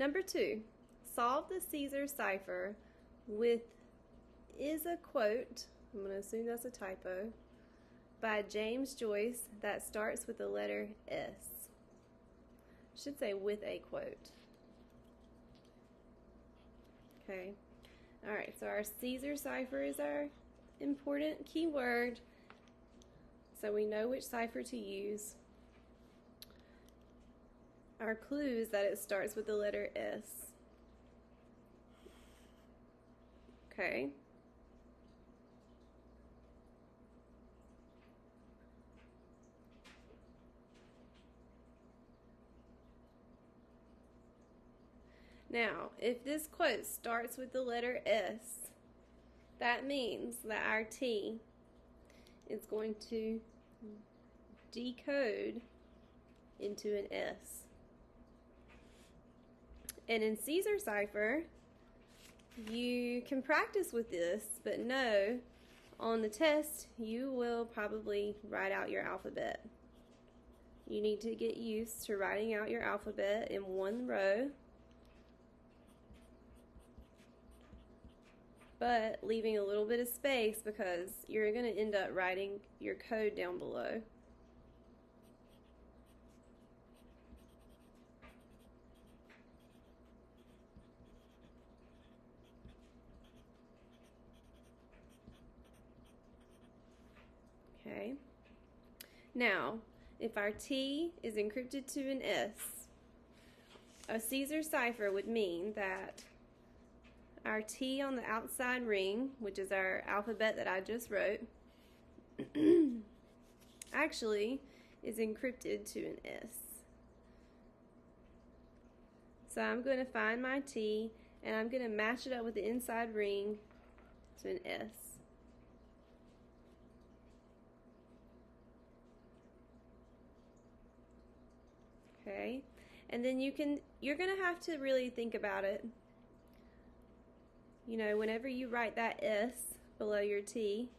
Number 2, solve the Caesar cipher with is a quote, I'm going to assume that's a typo, by James Joyce that starts with the letter S. Should say with a quote. Okay. Alright, so our Caesar cipher is our important keyword, so we know which cipher to use. Our clue is that it starts with the letter S. Okay. Now, if this quote starts with the letter S, that means that our T is going to decode into an S. And in Caesar cipher, you can practice with this, but no, on the test, you will probably write out your alphabet. You need to get used to writing out your alphabet in one row, but leaving a little bit of space because you're going to end up writing your code down below. Okay. Now, if our T is encrypted to an S, a Caesar cipher would mean that our T on the outside ring, which is our alphabet that I just wrote, actually is encrypted to an S. So I'm going to find my T and I'm going to match it up with the inside ring to an S. Okay, and then you're going to have to really think about it. You know, whenever you write that S below your T,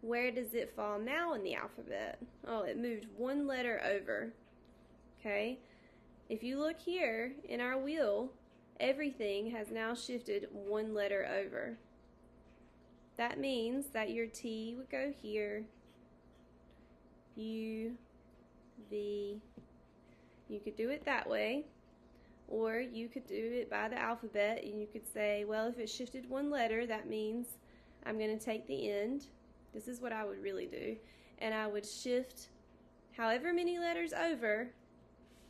where does it fall now in the alphabet? Oh, it moved one letter over. Okay, if you look here in our wheel, everything has now shifted one letter over. That means that your T would go here, U, V. You could do it that way, or you could do it by the alphabet, and you could say, well, if it shifted one letter, that means I'm going to take the end. This is what I would really do. And I would shift however many letters over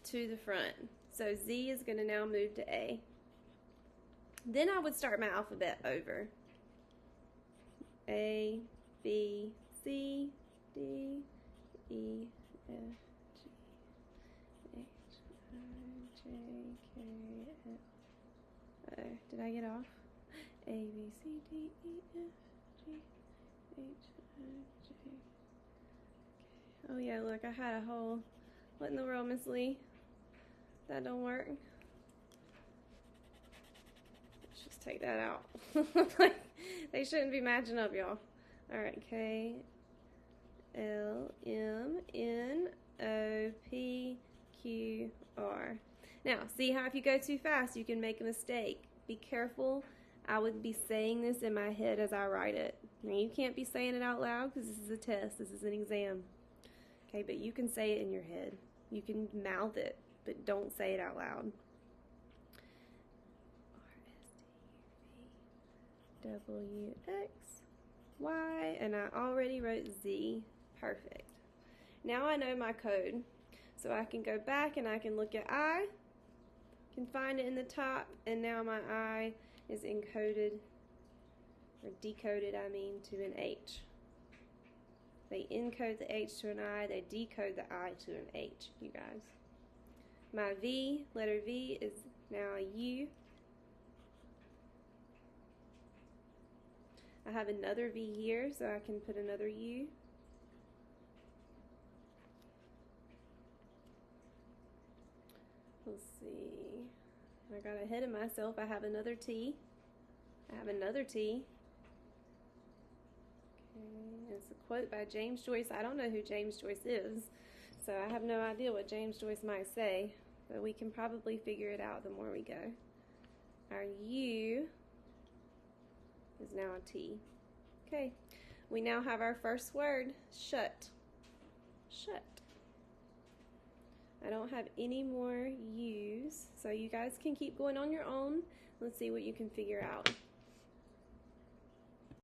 to the front. So Z is going to now move to A. Then I would start my alphabet over. A, B, C, D, E, F, G, H, I, J, K, L, O. Did I get off? A, B, C, D, E, F, G, H, I, J, K. Oh yeah, look, I had a whole, what in the world, Miss Lee? That don't work. Let's just take that out. They shouldn't be matching up, y'all. Alright, K, L, M, N, O, P, Q, R. Now, see how if you go too fast, you can make a mistake. Be careful. I would be saying this in my head as I write it. Now, you can't be saying it out loud because this is a test. This is an exam. Okay, but you can say it in your head. You can mouth it, but don't say it out loud. W, X, Y, and I already wrote Z. Perfect. Now I know my code. So I can go back and I can look at I, can find it in the top, and now my I is encoded, or decoded I mean, to an H. They encode the H to an I, they decode the I to an H, you guys. My V, letter V, is now a U. I have another V here, so I can put another U. Let's see. I got ahead of myself. I have another T. I have another T. Okay, it's a quote by James Joyce. I don't know who James Joyce is, so I have no idea what James Joyce might say. but we can probably figure it out the more we go. Our U is now a T. Okay, we now have our first word, shut. Shut. I don't have any more U's, so you guys can keep going on your own. Let's see what you can figure out.